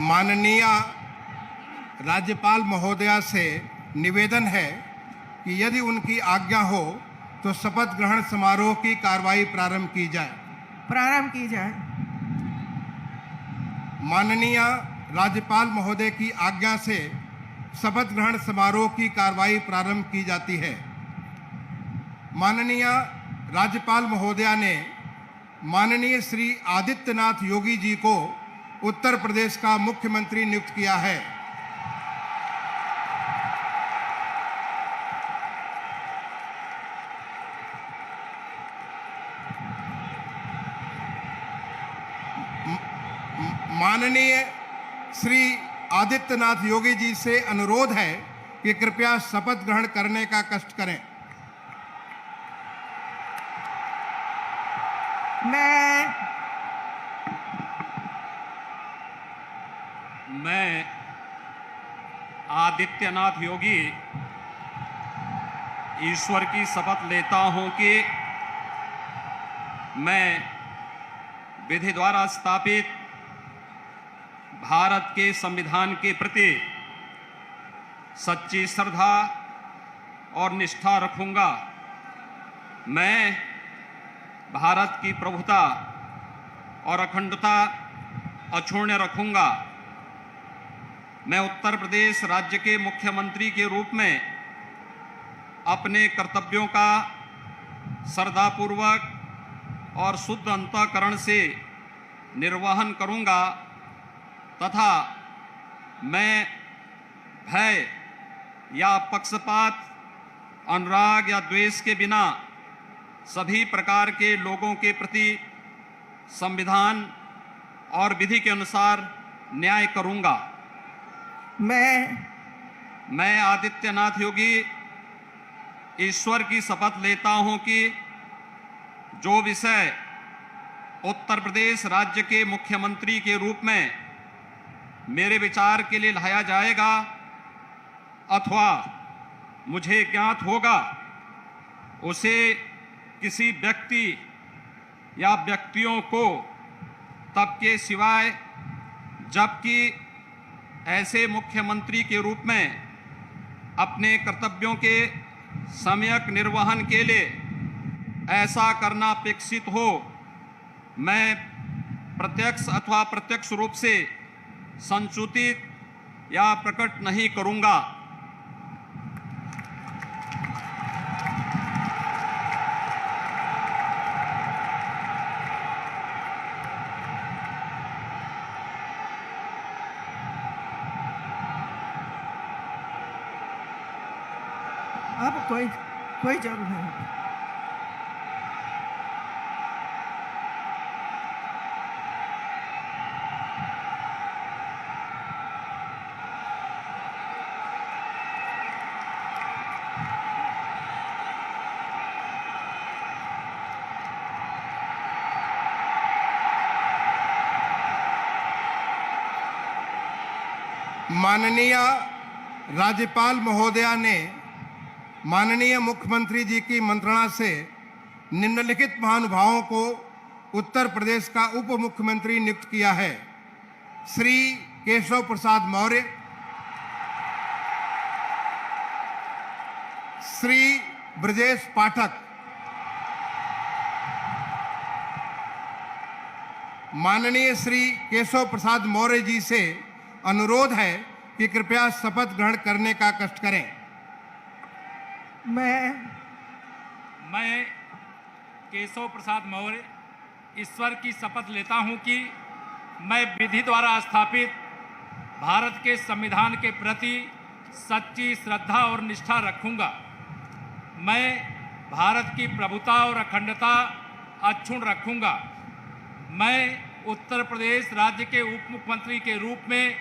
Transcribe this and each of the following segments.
माननीय राज्यपाल महोदया से निवेदन है कि यदि उनकी आज्ञा हो तो शपथ ग्रहण समारोह की कार्रवाई प्रारंभ की जाए। माननीय राज्यपाल महोदय की आज्ञा से शपथ ग्रहण समारोह की कार्रवाई प्रारंभ की जाती है। माननीय राज्यपाल महोदया ने माननीय श्री आदित्यनाथ योगी जी को उत्तर प्रदेश का मुख्यमंत्री नियुक्त किया है। माननीय श्री आदित्यनाथ योगी जी से अनुरोध है कि कृपया शपथ ग्रहण करने का कष्ट करें। मैं आदित्यनाथ योगी ईश्वर की शपथ लेता हूं कि मैं विधि द्वारा स्थापित भारत के संविधान के प्रति सच्ची श्रद्धा और निष्ठा रखूंगा। मैं भारत की प्रभुता और अखंडता अक्षुण्ण रखूंगा। मैं उत्तर प्रदेश राज्य के मुख्यमंत्री के रूप में अपने कर्तव्यों का श्रद्धापूर्वक और शुद्ध अंतःकरण से निर्वहन करूंगा तथा मैं भय या पक्षपात, अनुराग या द्वेष के बिना सभी प्रकार के लोगों के प्रति संविधान और विधि के अनुसार न्याय करूंगा। मैं आदित्यनाथ योगी ईश्वर की शपथ लेता हूं कि जो विषय उत्तर प्रदेश राज्य के मुख्यमंत्री के रूप में मेरे विचार के लिए लाया जाएगा अथवा मुझे ज्ञात होगा, उसे किसी व्यक्ति या व्यक्तियों को तब के सिवाय जबकि ऐसे मुख्यमंत्री के रूप में अपने कर्तव्यों के सम्यक निर्वहन के लिए ऐसा करना अपेक्षित हो, मैं प्रत्यक्ष अथवा प्रत्यक्ष रूप से संसूचित या प्रकट नहीं करूंगा। अब कोई जरूरत नहीं। माननीय राज्यपाल महोदया ने माननीय मुख्यमंत्री जी की मंत्रणा से निम्नलिखित महानुभावों को उत्तर प्रदेश का उप मुख्यमंत्री नियुक्त किया है। श्री केशव प्रसाद मौर्य, श्री ब्रजेश पाठक। माननीय श्री केशव प्रसाद मौर्य जी से अनुरोध है कि कृपया शपथ ग्रहण करने का कष्ट करें। मैं केशव प्रसाद मौर्य ईश्वर की शपथ लेता हूं कि मैं विधि द्वारा स्थापित भारत के संविधान के प्रति सच्ची श्रद्धा और निष्ठा रखूंगा। मैं भारत की प्रभुता और अखंडता अक्षुण्ण रखूंगा। मैं उत्तर प्रदेश राज्य के उप मुख्यमंत्री के रूप में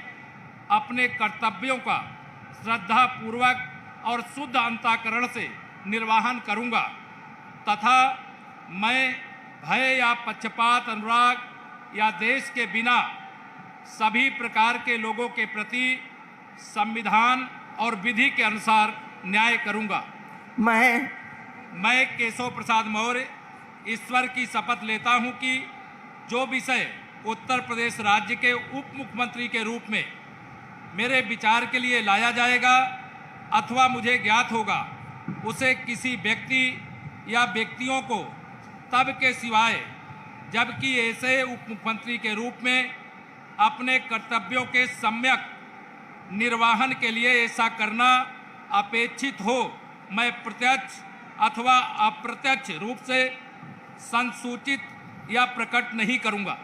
अपने कर्तव्यों का श्रद्धापूर्वक और शुद्ध अंतःकरण से निर्वहन करूंगा तथा मैं भय या पक्षपात, अनुराग या देश के बिना सभी प्रकार के लोगों के प्रति संविधान और विधि के अनुसार न्याय करूंगा। मैं केशव प्रसाद मौर्य ईश्वर की शपथ लेता हूं कि जो विषय उत्तर प्रदेश राज्य के उप मुख्यमंत्री के रूप में मेरे विचार के लिए लाया जाएगा अथवा मुझे ज्ञात होगा उसे किसी व्यक्ति या व्यक्तियों को तब के सिवाय जबकि ऐसे उप मुख्यमंत्री के रूप में अपने कर्तव्यों के सम्यक निर्वहन के लिए ऐसा करना अपेक्षित हो मैं प्रत्यक्ष अथवा अप्रत्यक्ष रूप से संसूचित या प्रकट नहीं करूंगा।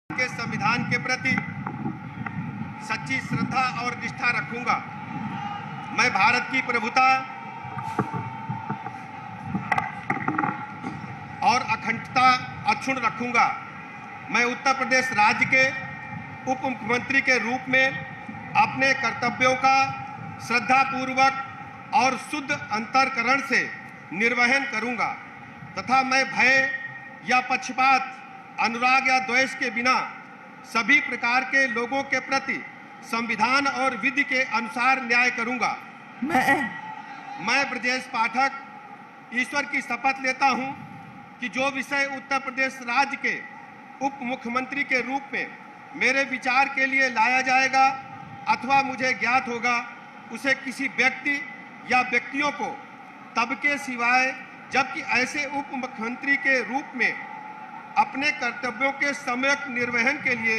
के संविधान के प्रति सच्ची श्रद्धा और निष्ठा रखूंगा। मैं भारत की प्रभुता और अखंडता अक्षुण्ण रखूंगा। मैं उत्तर प्रदेश राज्य के उप मुख्यमंत्री के रूप में अपने कर्तव्यों का श्रद्धापूर्वक और शुद्ध अंतःकरण से निर्वहन करूंगा तथा मैं भय या पक्षपात, अनुराग या द्वेष के बिना सभी प्रकार के लोगों के प्रति संविधान और विधि के अनुसार न्याय करूंगा। मैं ब्रजेश पाठक ईश्वर की शपथ लेता हूं कि जो विषय उत्तर प्रदेश राज्य के उप मुख्यमंत्री के रूप में मेरे विचार के लिए लाया जाएगा अथवा मुझे ज्ञात होगा उसे किसी व्यक्ति या व्यक्तियों को तब के सिवाय जबकि ऐसे उप मुख्यमंत्री के रूप में अपने कर्तव्यों के सम्यक निर्वहन के लिए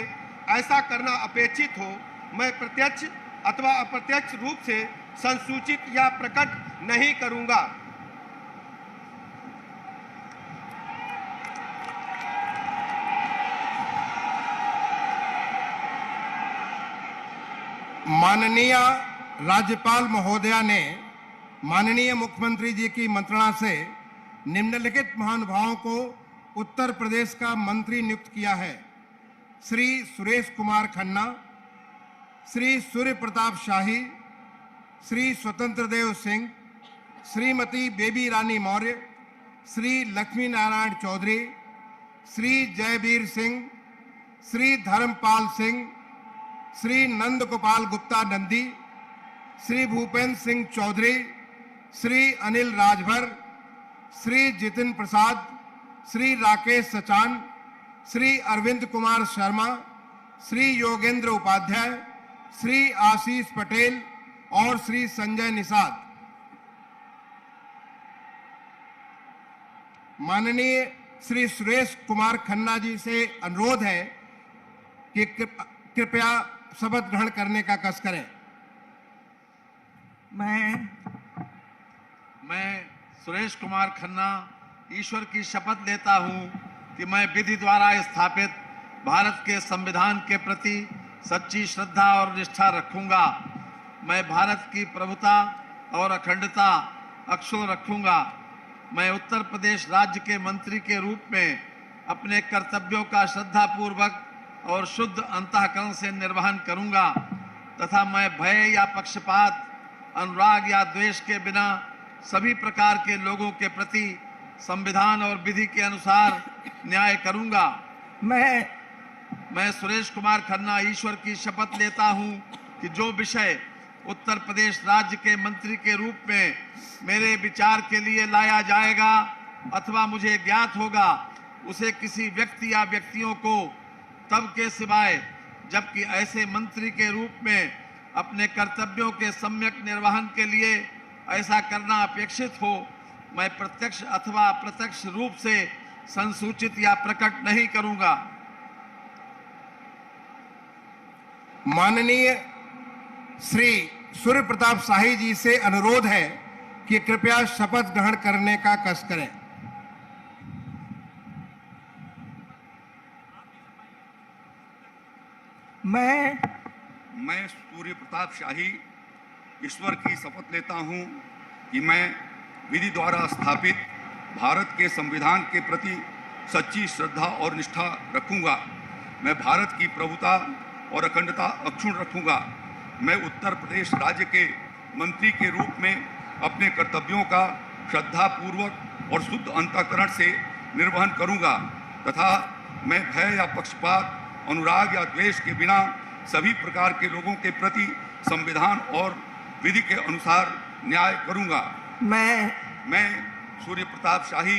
ऐसा करना अपेक्षित हो मैं प्रत्यक्ष अथवा अप्रत्यक्ष रूप से संसूचित या प्रकट नहीं करूंगा। माननीय राज्यपाल महोदया ने माननीय मुख्यमंत्री जी की मंत्रणा से निम्नलिखित महानुभावों को उत्तर प्रदेश का मंत्री नियुक्त किया है। श्री सुरेश कुमार खन्ना, श्री सूर्य प्रताप शाही, श्री स्वतंत्र देव सिंह, श्रीमती बेबी रानी मौर्य, श्री लक्ष्मी नारायण चौधरी, श्री जयवीर सिंह, श्री धर्मपाल सिंह, श्री नंद गोपाल गुप्ता नंदी, श्री भूपेंद्र सिंह चौधरी, श्री अनिल राजभर, श्री जितिन प्रसाद, श्री राकेश सचान, श्री अरविंद कुमार शर्मा, श्री योगेंद्र उपाध्याय, श्री आशीष पटेल और श्री संजय निषाद। माननीय श्री सुरेश कुमार खन्ना जी से अनुरोध है कि कृपया शपथ ग्रहण करने का कष्ट करें। मैं सुरेश कुमार खन्ना ईश्वर की शपथ लेता हूं कि मैं विधि द्वारा स्थापित भारत के संविधान के प्रति सच्ची श्रद्धा और निष्ठा रखूंगा। मैं भारत की प्रभुता और अखंडता अक्षुण्ण रखूंगा। मैं उत्तर प्रदेश राज्य के मंत्री के रूप में अपने कर्तव्यों का श्रद्धापूर्वक और शुद्ध अंतःकरण से निर्वहन करूंगा तथा मैं भय या पक्षपात, अनुराग या द्वेष के बिना सभी प्रकार के लोगों के प्रति संविधान और विधि के अनुसार न्याय करूंगा। मैं सुरेश कुमार खन्ना ईश्वर की शपथ लेता हूं कि जो विषय उत्तर प्रदेश राज्य के मंत्री के रूप में मेरे विचार के लिए लाया जाएगा अथवा मुझे ज्ञात होगा उसे किसी व्यक्ति या व्यक्तियों को तब के सिवाय जबकि ऐसे मंत्री के रूप में अपने कर्तव्यों के सम्यक निर्वहन के लिए ऐसा करना अपेक्षित हो, मैं प्रत्यक्ष अथवा अप्रत्यक्ष रूप से संसूचित या प्रकट नहीं करूंगा। माननीय श्री सूर्य प्रताप शाही जी से अनुरोध है कि कृपया शपथ ग्रहण करने का कष्ट करें। मैं सूर्य प्रताप शाही ईश्वर की शपथ लेता हूं कि मैं विधि द्वारा स्थापित भारत के संविधान के प्रति सच्ची श्रद्धा और निष्ठा रखूंगा। मैं भारत की प्रभुता और अखंडता अक्षुण्ण रखूंगा। मैं उत्तर प्रदेश राज्य के मंत्री के रूप में अपने कर्तव्यों का श्रद्धापूर्वक और शुद्ध अंतःकरण से निर्वहन करूंगा तथा मैं भय या पक्षपात, अनुराग या द्वेष के बिना सभी प्रकार के लोगों के प्रति संविधान और विधि के अनुसार न्याय करूंगा। मैं सूर्य प्रताप शाही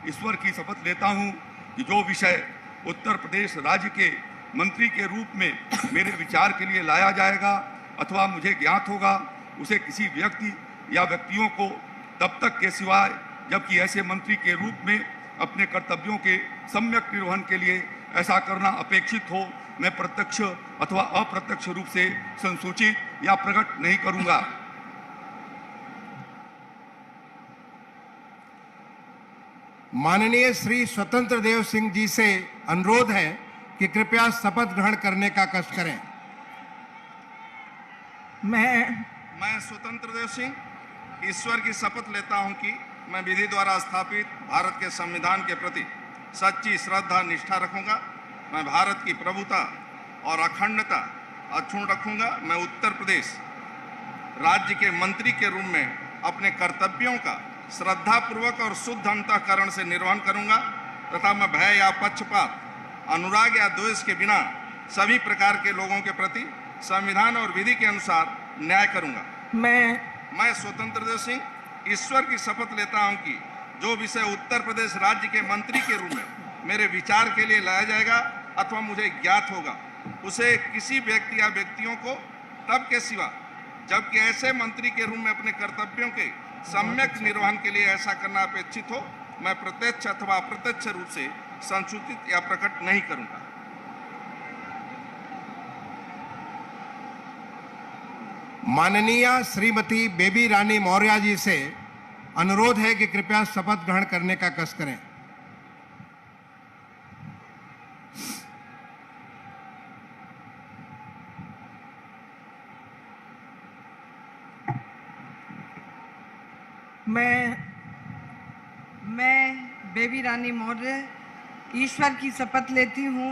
ईश्वर की शपथ लेता हूं कि जो विषय उत्तर प्रदेश राज्य के मंत्री के रूप में मेरे विचार के लिए लाया जाएगा अथवा मुझे ज्ञात होगा, उसे किसी व्यक्ति या व्यक्तियों को तब तक के सिवाय जबकि ऐसे मंत्री के रूप में अपने कर्तव्यों के सम्यक निर्वहन के लिए ऐसा करना अपेक्षित हो, मैं प्रत्यक्ष अथवा अप्रत्यक्ष रूप से संसूचित या प्रकट नहीं करूंगा। माननीय श्री स्वतंत्र देव सिंह जी से अनुरोध है कि कृपया शपथ ग्रहण करने का कष्ट करें। मैं स्वतंत्र देव सिंह ईश्वर की शपथ लेता हूं कि मैं विधि द्वारा स्थापित भारत के संविधान के प्रति सच्ची श्रद्धा निष्ठा रखूंगा। मैं भारत की प्रभुता और अखंडता अक्षुण्ण रखूंगा। मैं उत्तर प्रदेश राज्य के मंत्री के रूप में अपने कर्तव्यों का श्रद्धापूर्वक और शुद्ध अंतःकरण से निर्वहन करूंगा तथा मैं भय या पक्षपात, अनुराग या द्वेष के बिना सभी प्रकार के लोगों के प्रति संविधान और विधि के अनुसार न्याय करूंगा। मैं स्वतंत्र देव सिंह ईश्वर की शपथ लेता हूं कि जो विषय उत्तर प्रदेश राज्य के मंत्री के रूप में मेरे विचार के लिए लाया जाएगा अथवा मुझे ज्ञात होगा, उसे किसी व्यक्ति या व्यक्तियों को तब के सिवा जबकि ऐसे मंत्री के रूप में अपने कर्तव्यों के सम्यक निर्वहन के लिए ऐसा करना अपेक्षित हो, मैं प्रत्यक्ष अथवा अप्रत्यक्ष रूप से संसूचित या प्रकट नहीं करूंगा। माननीय श्रीमती बेबी रानी मौर्य जी से अनुरोध है कि कृपया शपथ ग्रहण करने का कष्ट करें। मैं बेबी रानी मौर्य ईश्वर की शपथ लेती हूँ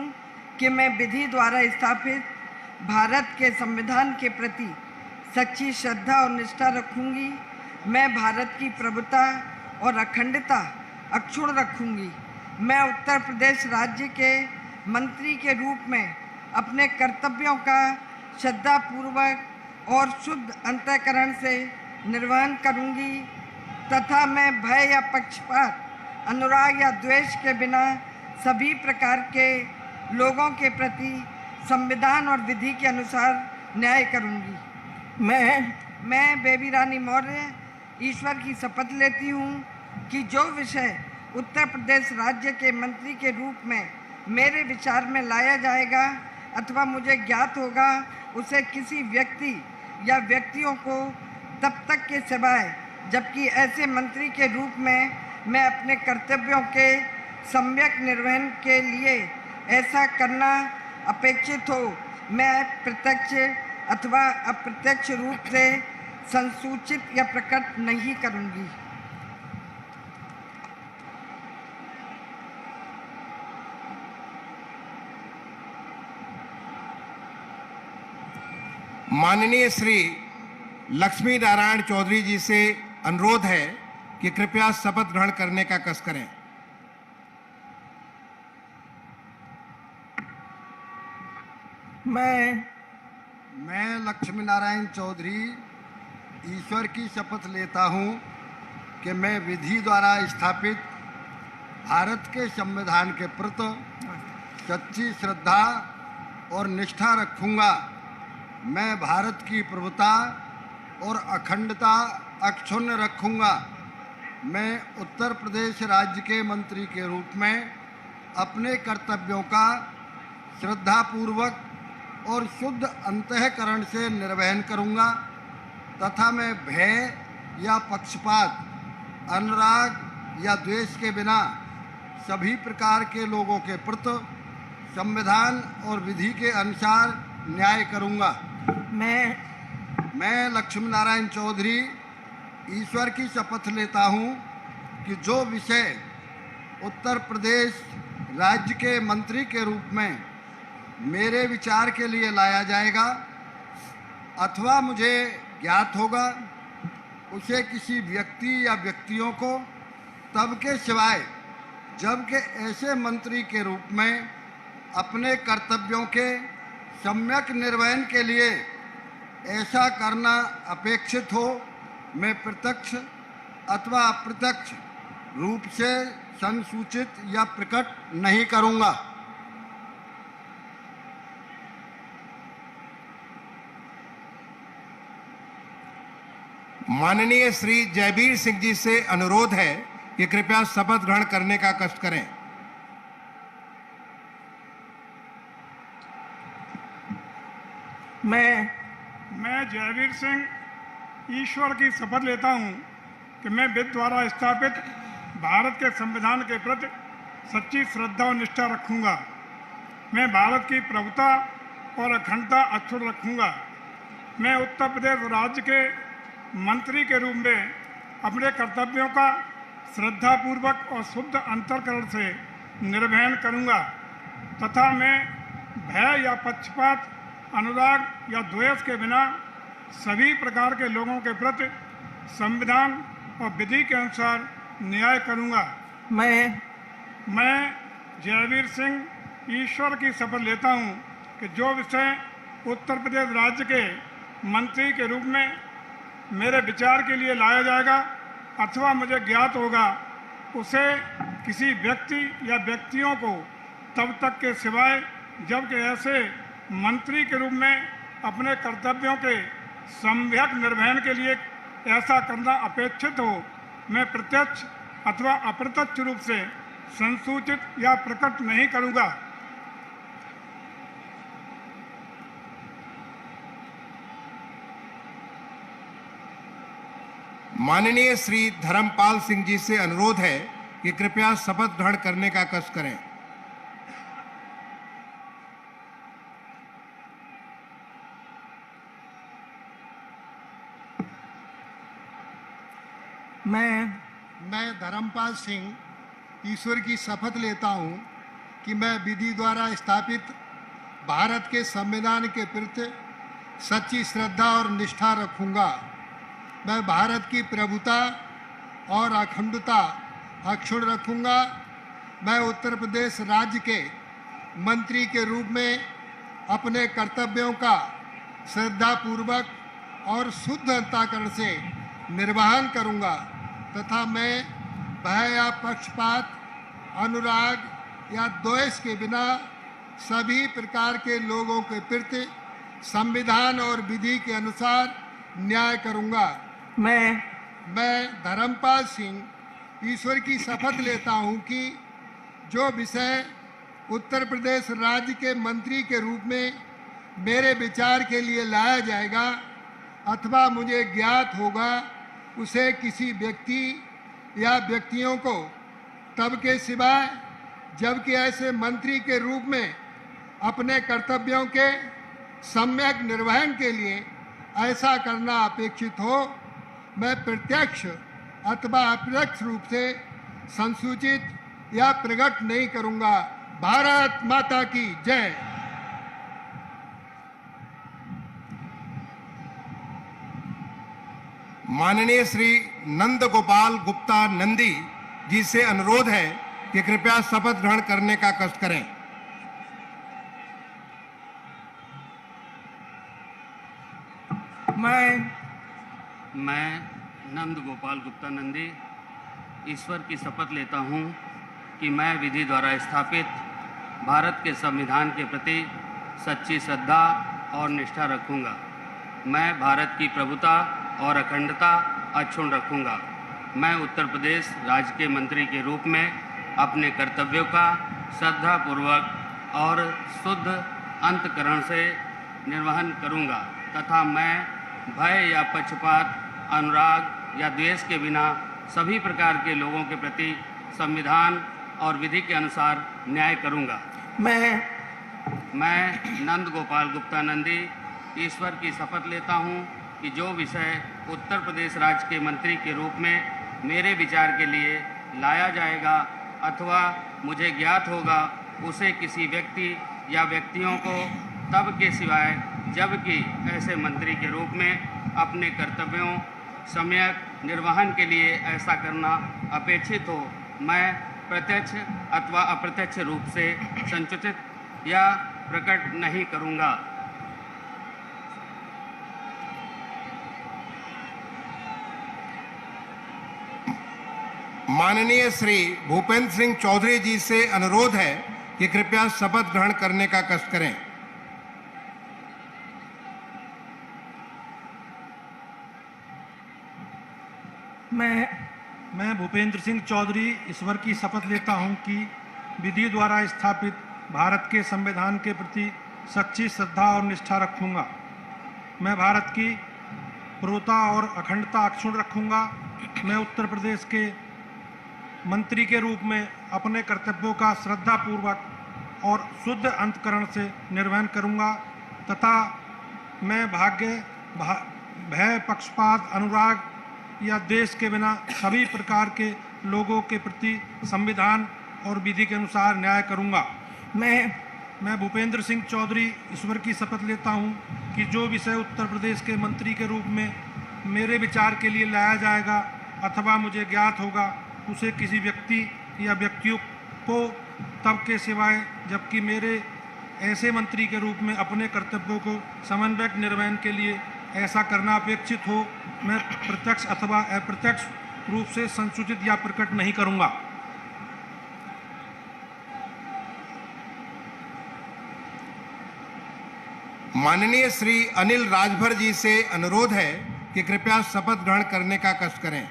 कि मैं विधि द्वारा स्थापित भारत के संविधान के प्रति सच्ची श्रद्धा और निष्ठा रखूंगी। मैं भारत की प्रभुता और अखंडता अक्षुण्ण रखूंगी। मैं उत्तर प्रदेश राज्य के मंत्री के रूप में अपने कर्तव्यों का श्रद्धापूर्वक और शुद्ध अंतःकरण से निर्वहन करूंगी तथा मैं भय या पक्षपात, अनुराग या द्वेष के बिना सभी प्रकार के लोगों के प्रति संविधान और विधि के अनुसार न्याय करूंगी। मैं बेबी रानी मौर्य ईश्वर की शपथ लेती हूँ कि जो विषय उत्तर प्रदेश राज्य के मंत्री के रूप में मेरे विचार में लाया जाएगा अथवा मुझे ज्ञात होगा, उसे किसी व्यक्ति या व्यक्तियों को तब तक के सिवाय जबकि ऐसे मंत्री के रूप में मैं अपने कर्तव्यों के सम्यक निर्वहन के लिए ऐसा करना अपेक्षित हो, मैं प्रत्यक्ष अथवा अप्रत्यक्ष रूप से संसूचित या प्रकट नहीं करूंगी। माननीय श्री लक्ष्मी नारायण चौधरी जी से अनुरोध है कि कृपया शपथ ग्रहण करने का कष्ट करें। मैं लक्ष्मी नारायण चौधरी ईश्वर की शपथ लेता हूं कि मैं विधि द्वारा स्थापित भारत के संविधान के प्रति सच्ची श्रद्धा और निष्ठा रखूंगा मैं भारत की प्रभुता और अखंडता अक्षुण्ण रखूंगा। मैं उत्तर प्रदेश राज्य के मंत्री के रूप में अपने कर्तव्यों का श्रद्धापूर्वक और शुद्ध अंतःकरण से निर्वहन करूंगा तथा मैं भय या पक्षपात, अनुराग या द्वेष के बिना सभी प्रकार के लोगों के प्रति संविधान और विधि के अनुसार न्याय करूंगा। मैं लक्ष्मी नारायण चौधरी ईश्वर की शपथ लेता हूं कि जो विषय उत्तर प्रदेश राज्य के मंत्री के रूप में मेरे विचार के लिए लाया जाएगा अथवा मुझे ज्ञात होगा, उसे किसी व्यक्ति या व्यक्तियों को तब के सिवाय जबकि ऐसे मंत्री के रूप में अपने कर्तव्यों के सम्यक निर्वहन के लिए ऐसा करना अपेक्षित हो, मैं प्रत्यक्ष अथवा अप्रत्यक्ष रूप से संसूचित या प्रकट नहीं करूंगा। माननीय श्री जयवीर सिंह जी से अनुरोध है कि कृपया शपथ ग्रहण करने का कष्ट करें। मैं जयवीर सिंह ईश्वर की शपथ लेता हूं कि मैं विधि द्वारा स्थापित भारत के संविधान के प्रति सच्ची श्रद्धा और निष्ठा रखूंगा। मैं भारत की प्रभुता और अखंडता अक्षुण्ण रखूंगा। मैं उत्तर प्रदेश राज्य के मंत्री के रूप में अपने कर्तव्यों का श्रद्धापूर्वक और शुद्ध अंतःकरण से निर्वहन करूंगा तथा मैं भय या पक्षपात, अनुराग या द्वेष के बिना सभी प्रकार के लोगों के प्रति संविधान और विधि के अनुसार न्याय करूंगा। मैं जयवीर सिंह ईश्वर की शपथ लेता हूं कि जो विषय उत्तर प्रदेश राज्य के मंत्री के रूप में मेरे विचार के लिए लाया जाएगा अथवा मुझे ज्ञात होगा, उसे किसी व्यक्ति या व्यक्तियों को तब तक के सिवाय जबकि ऐसे मंत्री के रूप में अपने कर्तव्यों के सम्यक निर्वहन के लिए ऐसा करना अपेक्षित हो, मैं प्रत्यक्ष अथवा अप्रत्यक्ष रूप से संसूचित या प्रकट नहीं करूंगा। माननीय श्री धर्मपाल सिंह जी से अनुरोध है कि कृपया शपथ ग्रहण करने का कष्ट करें। मैं धर्मपाल सिंह ईश्वर की शपथ लेता हूं कि मैं विधि द्वारा स्थापित भारत के संविधान के प्रति सच्ची श्रद्धा और निष्ठा रखूंगा। मैं भारत की प्रभुता और अखंडता अक्षुण्ण रखूंगा। मैं उत्तर प्रदेश राज्य के मंत्री के रूप में अपने कर्तव्यों का श्रद्धापूर्वक और शुद्ध अंतःकरण से निर्वहन करूंगा तथा मैं भय या पक्षपात, अनुराग या द्वेष के बिना सभी प्रकार के लोगों के प्रति संविधान और विधि के अनुसार न्याय करूंगा। मैं धर्मपाल सिंह ईश्वर की शपथ लेता हूं कि जो विषय उत्तर प्रदेश राज्य के मंत्री के रूप में मेरे विचार के लिए लाया जाएगा अथवा मुझे ज्ञात होगा, उसे किसी व्यक्ति या व्यक्तियों को तब के सिवाय जबकि ऐसे मंत्री के रूप में अपने कर्तव्यों के सम्यक निर्वहन के लिए ऐसा करना अपेक्षित हो, मैं प्रत्यक्ष अथवा अप्रत्यक्ष रूप से संसूचित या प्रकट नहीं करूंगा। भारत माता की जय। माननीय श्री नंद गोपाल गुप्ता नंदी जी से अनुरोध है कि कृपया शपथ ग्रहण करने का कष्ट करें। मैं नंद गोपाल गुप्ता नंदी ईश्वर की शपथ लेता हूं कि मैं विधि द्वारा स्थापित भारत के संविधान के प्रति सच्ची श्रद्धा और निष्ठा रखूंगा। मैं भारत की प्रभुता और अखंडता अक्षुण्ण रखूंगा। मैं उत्तर प्रदेश राज्य के मंत्री के रूप में अपने कर्तव्यों का श्रद्धापूर्वक और शुद्ध अंतःकरण से निर्वहन करूंगा तथा मैं भय या पक्षपात, अनुराग या द्वेष के बिना सभी प्रकार के लोगों के प्रति संविधान और विधि के अनुसार न्याय करूंगा। मैं नंद गोपाल गुप्ता नंदी ईश्वर की शपथ लेता हूं कि जो विषय उत्तर प्रदेश राज्य के मंत्री के रूप में मेरे विचार के लिए लाया जाएगा अथवा मुझे ज्ञात होगा, उसे किसी व्यक्ति या व्यक्तियों को तब के सिवाय जबकि ऐसे मंत्री के रूप में अपने कर्तव्यों सम्यक निर्वहन के लिए ऐसा करना अपेक्षित हो, मैं प्रत्यक्ष अथवा अप्रत्यक्ष रूप से संसूचित या प्रकट नहीं करूंगा। माननीय श्री भूपेंद्र सिंह चौधरी जी से अनुरोध है कि कृपया शपथ ग्रहण करने का कष्ट करें। मैं भूपेंद्र सिंह चौधरी ईश्वर की शपथ लेता हूं कि विधि द्वारा स्थापित भारत के संविधान के प्रति सच्ची श्रद्धा और निष्ठा रखूंगा। मैं भारत की प्रभुता और अखंडता अक्षुण्ण रखूंगा। मैं उत्तर प्रदेश के मंत्री के रूप में अपने कर्तव्यों का श्रद्धापूर्वक और शुद्ध अंतःकरण से निर्वहन करूंगा तथा मैं भय, पक्षपात, अनुराग या देश के बिना सभी प्रकार के लोगों के प्रति संविधान और विधि के अनुसार न्याय करूंगा। मैं भूपेंद्र सिंह चौधरी ईश्वर की शपथ लेता हूं कि जो विषय उत्तर प्रदेश के मंत्री के रूप में मेरे विचार के लिए लाया जाएगा अथवा मुझे ज्ञात होगा, उसे किसी व्यक्ति या व्यक्तियों को तब के सिवाय जबकि मेरे ऐसे मंत्री के रूप में अपने कर्तव्यों को समन्वयक निर्वहन के लिए ऐसा करना अपेक्षित हो, मैं प्रत्यक्ष अथवा अप्रत्यक्ष रूप से संसूचित या प्रकट नहीं करूंगा। माननीय श्री अनिल राजभर जी से अनुरोध है कि कृपया शपथ ग्रहण करने का कष्ट करें।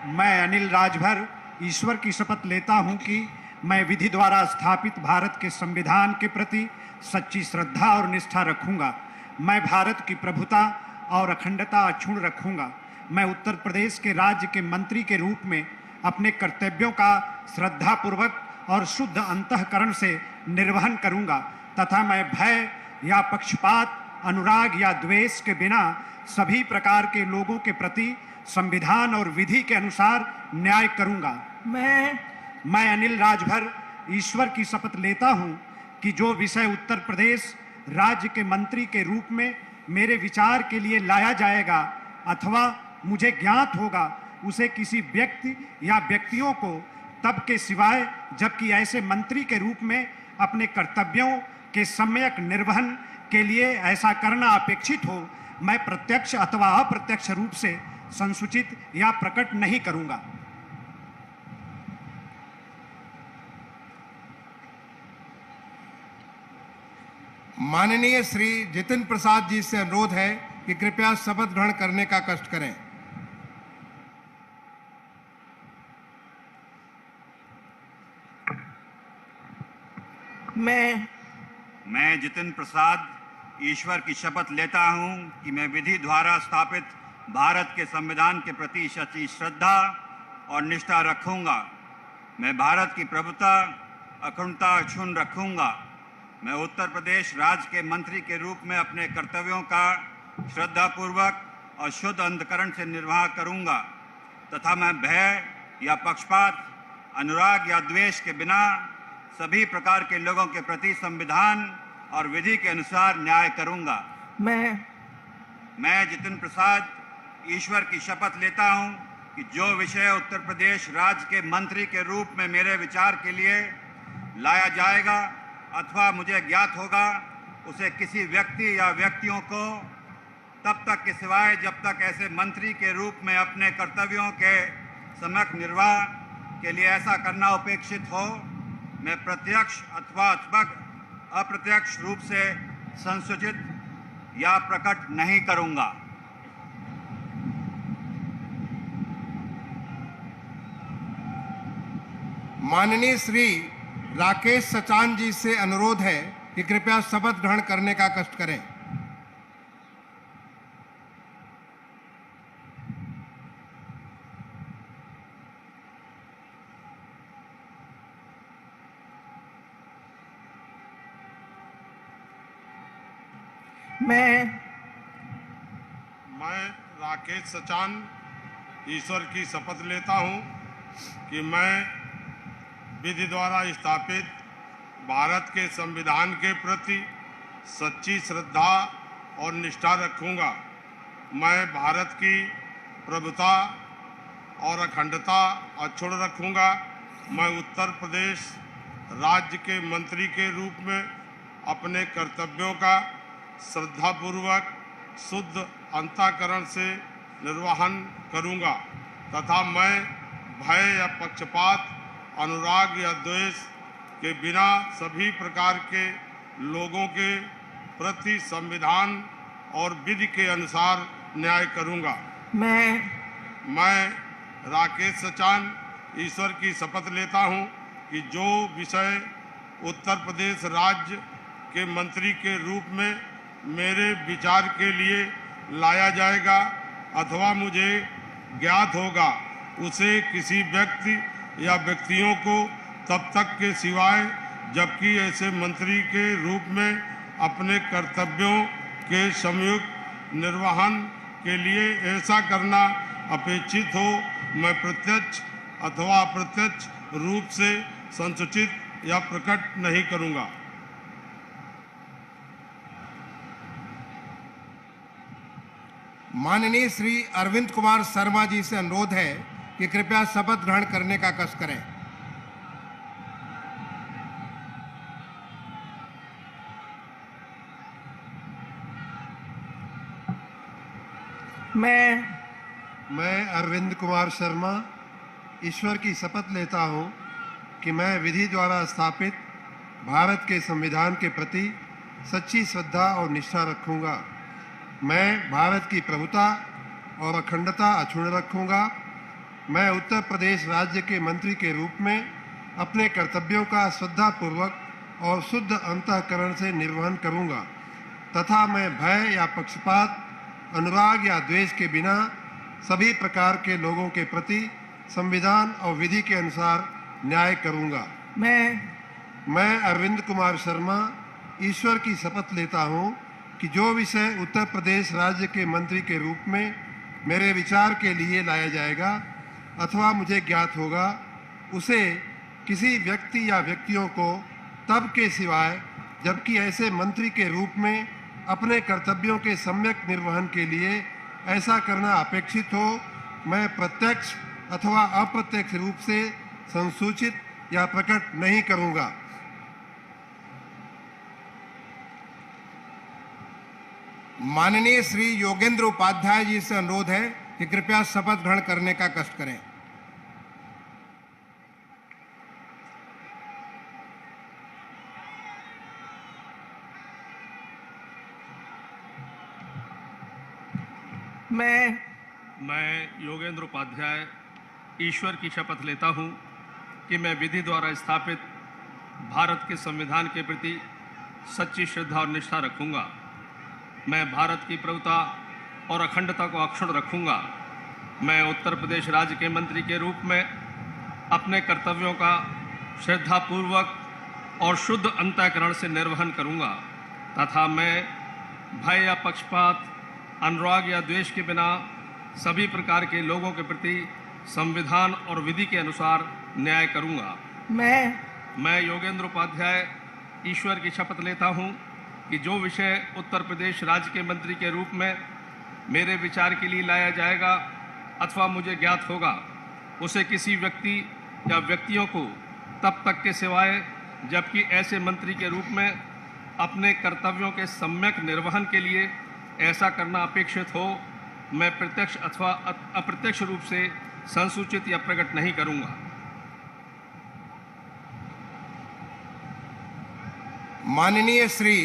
मैं अनिल राजभर ईश्वर की शपथ लेता हूं कि मैं विधि द्वारा स्थापित भारत के संविधान के प्रति सच्ची श्रद्धा और निष्ठा रखूंगा। मैं भारत की प्रभुता और अखंडता अक्षुण्ण रखूंगा। मैं उत्तर प्रदेश के राज्य के मंत्री के रूप में अपने कर्तव्यों का श्रद्धापूर्वक और शुद्ध अंतःकरण से निर्वहन करूंगा तथा मैं भय या पक्षपात, अनुराग या द्वेष के बिना सभी प्रकार के लोगों के प्रति संविधान और विधि के अनुसार न्याय करूंगा। मैं अनिल राजभर ईश्वर की शपथ लेता हूं कि जो विषय उत्तर प्रदेश राज्य के मंत्री के रूप में मेरे विचार के लिए लाया जाएगा अथवा मुझे ज्ञात होगा, उसे किसी व्यक्ति या व्यक्तियों को तब के सिवाय जबकि ऐसे मंत्री के रूप में अपने कर्तव्यों के सम्यक निर्वहन के लिए ऐसा करना अपेक्षित हो, मैं प्रत्यक्ष अथवा अप्रत्यक्ष रूप से संसूचित या प्रकट नहीं करूंगा। माननीय श्री जितेंद्र प्रसाद जी से अनुरोध है कि कृपया शपथ ग्रहण करने का कष्ट करें। मैं जितेंद्र प्रसाद ईश्वर की शपथ लेता हूं कि मैं विधि द्वारा स्थापित भारत के संविधान के प्रति सच्ची श्रद्धा और निष्ठा रखूंगा। मैं भारत की प्रभुता, अखंडता अक्षुण्ण रखूंगा। मैं उत्तर प्रदेश राज्य के मंत्री के रूप में अपने कर्तव्यों का श्रद्धापूर्वक और शुद्ध अंतःकरण से निर्वाह करूंगा तथा मैं भय या पक्षपात, अनुराग या द्वेष के बिना सभी प्रकार के लोगों के प्रति संविधान और विधि के अनुसार न्याय करूंगा। मैं जितेंद्र प्रसाद ईश्वर की शपथ लेता हूं कि जो विषय उत्तर प्रदेश राज्य के मंत्री के रूप में मेरे विचार के लिए लाया जाएगा अथवा मुझे ज्ञात होगा, उसे किसी व्यक्ति या व्यक्तियों को तब तक के सिवाय जब तक ऐसे मंत्री के रूप में अपने कर्तव्यों के सम्यक निर्वाह के लिए ऐसा करना अपेक्षित हो, मैं प्रत्यक्ष अथवा अप्रत्यक्ष रूप से संसूचित या प्रकट नहीं करूंगा। माननीय श्री राकेश सचान जी से अनुरोध है कि कृपया शपथ ग्रहण करने का कष्ट करें। मैं राकेश सचान ईश्वर की शपथ लेता हूं कि मैं विधि द्वारा स्थापित भारत के संविधान के प्रति सच्ची श्रद्धा और निष्ठा रखूंगा। मैं भारत की प्रभुता और अखंडता अक्षुण्ण रखूंगा। मैं उत्तर प्रदेश राज्य के मंत्री के रूप में अपने कर्तव्यों का श्रद्धापूर्वक शुद्ध अंतःकरण से निर्वहन करूंगा तथा मैं भय या पक्षपात, अनुराग या द्वेष के बिना सभी प्रकार के लोगों के प्रति संविधान और विधि के अनुसार न्याय करूंगा। मैं राकेश सचान ईश्वर की शपथ लेता हूं कि जो विषय उत्तर प्रदेश राज्य के मंत्री के रूप में मेरे विचार के लिए लाया जाएगा अथवा मुझे ज्ञात होगा, उसे किसी व्यक्ति या व्यक्तियों को तब तक के सिवाय जबकि ऐसे मंत्री के रूप में अपने कर्तव्यों के संयुक्त निर्वहन के लिए ऐसा करना अपेक्षित हो, मैं प्रत्यक्ष अथवा अप्रत्यक्ष रूप से संसूचित या प्रकट नहीं करूंगा। माननीय श्री अरविंद कुमार शर्मा जी से अनुरोध है कि कृपया शपथ ग्रहण करने का कष्ट करें। मैं अरविंद कुमार शर्मा ईश्वर की शपथ लेता हूं कि मैं विधि द्वारा स्थापित भारत के संविधान के प्रति सच्ची श्रद्धा और निष्ठा रखूंगा। मैं भारत की प्रभुता और अखंडता अक्षुण्ण रखूंगा। मैं उत्तर प्रदेश राज्य के मंत्री के रूप में अपने कर्तव्यों का श्रद्धापूर्वक और शुद्ध अंतःकरण से निर्वहन करूंगा तथा मैं भय या पक्षपात, अनुराग या द्वेष के बिना सभी प्रकार के लोगों के प्रति संविधान और विधि के अनुसार न्याय करूंगा। मैं अरविंद कुमार शर्मा ईश्वर की शपथ लेता हूं कि जो विषय उत्तर प्रदेश राज्य के मंत्री के रूप में मेरे विचार के लिए लाया जाएगा अथवा मुझे ज्ञात होगा, उसे किसी व्यक्ति या व्यक्तियों को तब के सिवाय जबकि ऐसे मंत्री के रूप में अपने कर्तव्यों के सम्यक निर्वहन के लिए ऐसा करना अपेक्षित हो, मैं प्रत्यक्ष अथवा अप्रत्यक्ष रूप से संसूचित या प्रकट नहीं करूंगा। माननीय श्री योगेंद्र उपाध्याय जी से अनुरोध है कि कृपया शपथ ग्रहण करने का कष्ट करें। मैं योगेंद्र उपाध्याय ईश्वर की शपथ लेता हूं कि मैं विधि द्वारा स्थापित भारत के संविधान के प्रति सच्ची श्रद्धा और निष्ठा रखूंगा। मैं भारत की प्रभुता और अखंडता को अक्षुण्ण रखूंगा। मैं उत्तर प्रदेश राज्य के मंत्री के रूप में अपने कर्तव्यों का श्रद्धापूर्वक और शुद्ध अंतःकरण से निर्वहन करूंगा तथा मैं भय या पक्षपात, अनुराग या द्वेष के बिना सभी प्रकार के लोगों के प्रति संविधान और विधि के अनुसार न्याय करूंगा। मैं योगेंद्र उपाध्याय ईश्वर की शपथ लेता हूं कि जो विषय उत्तर प्रदेश राज्य के मंत्री के रूप में मेरे विचार के लिए लाया जाएगा अथवा मुझे ज्ञात होगा, उसे किसी व्यक्ति या व्यक्तियों को तब तक के सिवाय जबकि ऐसे मंत्री के रूप में अपने कर्तव्यों के सम्यक निर्वहन के लिए ऐसा करना अपेक्षित हो, मैं प्रत्यक्ष अथवा अप्रत्यक्ष रूप से संसूचित या प्रकट नहीं करूंगा। माननीय श्री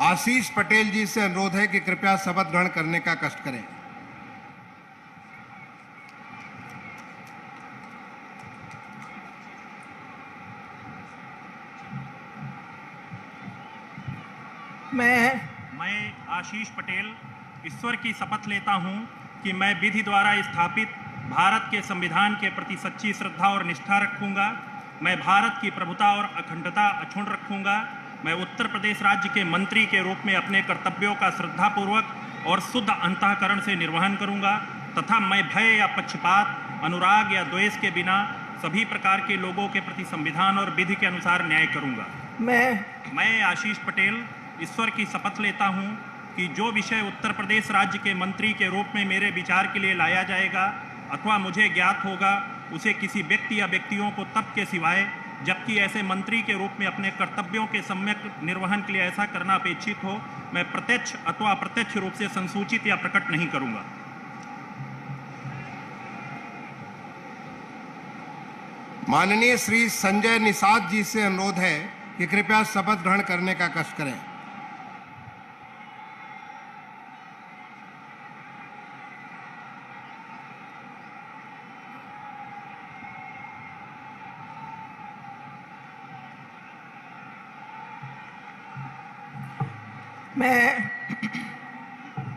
आशीष पटेल जी से अनुरोध है कि कृपया शपथ ग्रहण करने का कष्ट करें। मैं आशीष पटेल ईश्वर की शपथ लेता हूं कि मैं विधि द्वारा स्थापित भारत के संविधान के प्रति सच्ची श्रद्धा और निष्ठा रखूंगा। मैं भारत की प्रभुता और अखंडता अक्षुण्ण रखूंगा। मैं उत्तर प्रदेश राज्य के मंत्री के रूप में अपने कर्तव्यों का श्रद्धापूर्वक और शुद्ध अंतःकरण से निर्वहन करूंगा तथा मैं भय या पक्षपात, अनुराग या द्वेष के बिना सभी प्रकार के लोगों के प्रति संविधान और विधि के अनुसार न्याय करूंगा। मैं आशीष पटेल ईश्वर की शपथ लेता हूं कि जो विषय उत्तर प्रदेश राज्य के मंत्री के रूप में मेरे विचार के लिए लाया जाएगा अथवा मुझे ज्ञात होगा, उसे किसी व्यक्ति या व्यक्तियों को तब के सिवाय जबकि ऐसे मंत्री के रूप में अपने कर्तव्यों के सम्यक निर्वहन के लिए ऐसा करना अपेक्षित हो, मैं प्रत्यक्ष अथवा अप्रत्यक्ष रूप से संसूचित या प्रकट नहीं करूंगा। माननीय श्री संजय निषाद जी से अनुरोध है कि कृपया शपथ ग्रहण करने का कष्ट करें।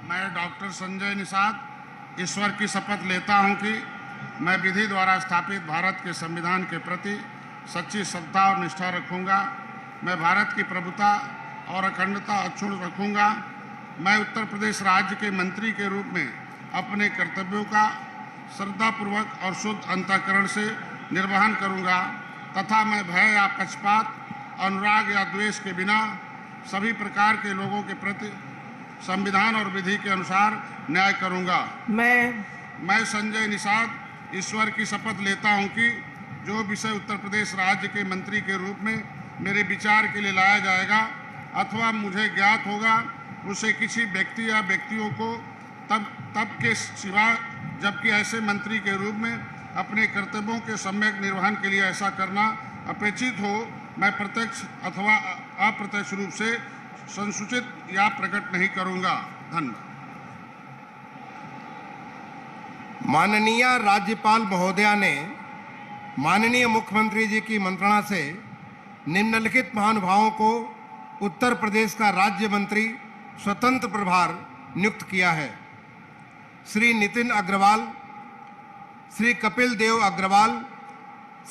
मैं डॉक्टर संजय निषाद ईश्वर की शपथ लेता हूं कि मैं विधि द्वारा स्थापित भारत के संविधान के प्रति सच्ची श्रद्धा और निष्ठा रखूंगा। मैं भारत की प्रभुता और अखंडता अक्षुण्ण रखूंगा। मैं उत्तर प्रदेश राज्य के मंत्री के रूप में अपने कर्तव्यों का श्रद्धापूर्वक और शुद्ध अंतःकरण से निर्वहन करूंगा तथा मैं भय या पक्षपात, अनुराग या द्वेष के बिना सभी प्रकार के लोगों के प्रति संविधान और विधि के अनुसार न्याय करूंगा। मैं संजय निषाद ईश्वर की शपथ लेता हूं कि जो विषय उत्तर प्रदेश राज्य के मंत्री के रूप में मेरे विचार के लिए लाया जाएगा अथवा मुझे ज्ञात होगा, उसे किसी व्यक्ति या व्यक्तियों को तब के सिवा जबकि ऐसे मंत्री के रूप में अपने कर्तव्यों के सम्यक निर्वहन के लिए ऐसा करना अपेक्षित हो, मैं प्रत्यक्ष अथवा अप्रत्यक्ष रूप से संसूचित या प्रकट नहीं करूंगा। धन्यवाद। माननीय राज्यपाल महोदया ने माननीय मुख्यमंत्री जी की मंत्रणा से निम्नलिखित महानुभावों को उत्तर प्रदेश का राज्य मंत्री स्वतंत्र प्रभार नियुक्त किया है। श्री नितिन अग्रवाल, श्री कपिल देव अग्रवाल,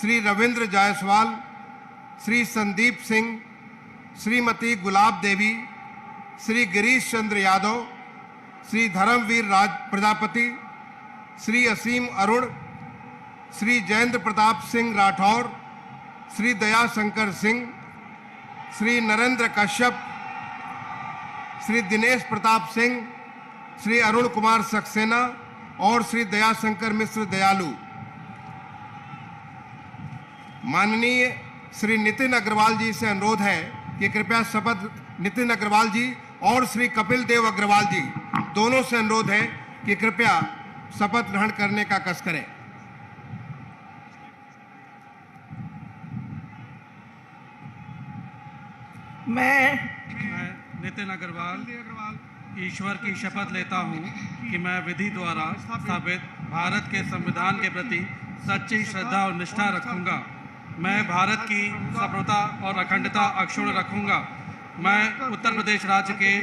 श्री रविंद्र जायसवाल, श्री संदीप सिंह, श्रीमती गुलाब देवी, श्री गिरीश चंद्र यादव, श्री धर्मवीर राज प्रजापति, श्री असीम अरुण, श्री जयेंद्र प्रताप सिंह राठौर, श्री दया शंकर सिंह, श्री नरेंद्र कश्यप, श्री दिनेश प्रताप सिंह, श्री अरुण कुमार सक्सेना और श्री दयाशंकर मिश्र दयालु। माननीय श्री नितिन अग्रवाल जी से अनुरोध है कि कृपया शपथ, नितिन अग्रवाल जी और श्री कपिल देव अग्रवाल जी दोनों से अनुरोध है कि कृपया शपथ ग्रहण करने का कष्ट करें। मैं नितिन अग्रवाल ईश्वर की शपथ लेता हूं कि मैं विधि द्वारा स्थापित भारत के संविधान के प्रति सच्ची श्रद्धा और निष्ठा रखूंगा। मैं भारत की संप्रभुता और अखंडता अक्षुण्ण रखूंगा। मैं उत्तर प्रदेश राज्य के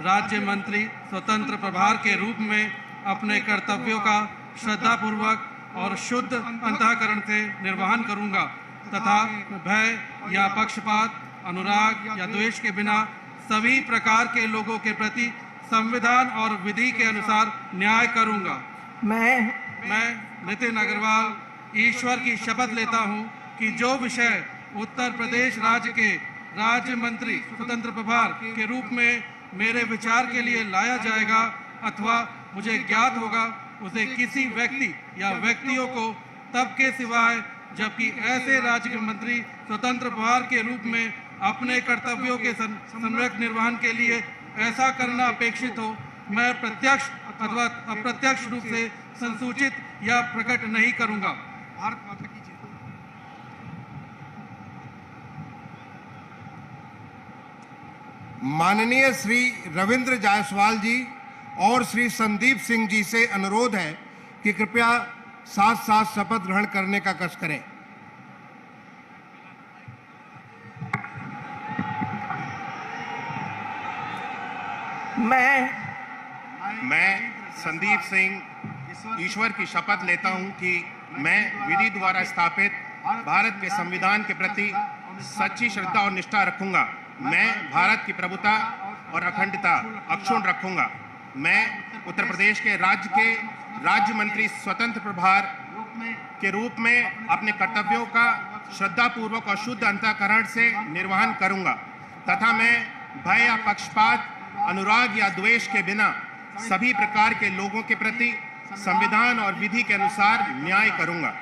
राज्य मंत्री स्वतंत्र प्रभार के रूप में अपने कर्तव्यों का श्रद्धापूर्वक और शुद्ध अंतःकरण से निर्वहन करूंगा तथा भय या पक्षपात, अनुराग या द्वेष के बिना सभी प्रकार के लोगों के प्रति संविधान और विधि के अनुसार न्याय करूंगा। मैं नितिन अग्रवाल ईश्वर की शपथ लेता हूं कि जो विषय उत्तर प्रदेश राज्य के राज्य मंत्री स्वतंत्र प्रभार के रूप में मेरे विचार के लिए लाया जाएगा अथवा मुझे ज्ञात होगा, उसे किसी व्यक्ति या व्यक्तियों को तब के सिवाय जबकि ऐसे राज्य के मंत्री स्वतंत्र प्रभार के रूप में अपने कर्तव्यों के सम्यक निर्वहन के लिए ऐसा करना अपेक्षित हो, मैं प्रत्यक्ष अथवा अप्रत्यक्ष रूप से संसूचित या प्रकट नहीं करूंगा। भारत माता की जय। माननीय श्री रविंद्र जायसवाल जी और श्री संदीप सिंह जी से अनुरोध है कि कृपया साथ साथ शपथ ग्रहण करने का कष्ट करें। मैं संदीप सिंह ईश्वर की शपथ लेता हूं कि मैं विधि द्वारा स्थापित भारत के संविधान के प्रति सच्ची श्रद्धा और निष्ठा रखूंगा। मैं भारत की प्रभुता और अखंडता अक्षुण्ण रखूंगा। मैं उत्तर प्रदेश के राज्य मंत्री स्वतंत्र प्रभार के रूप में अपने कर्तव्यों का श्रद्धापूर्वक और शुद्ध अंतःकरण से निर्वहन करूंगा तथा मैं भय या पक्षपात, अनुराग या द्वेष के बिना सभी प्रकार के लोगों के प्रति संविधान और विधि के अनुसार न्याय करूंगा।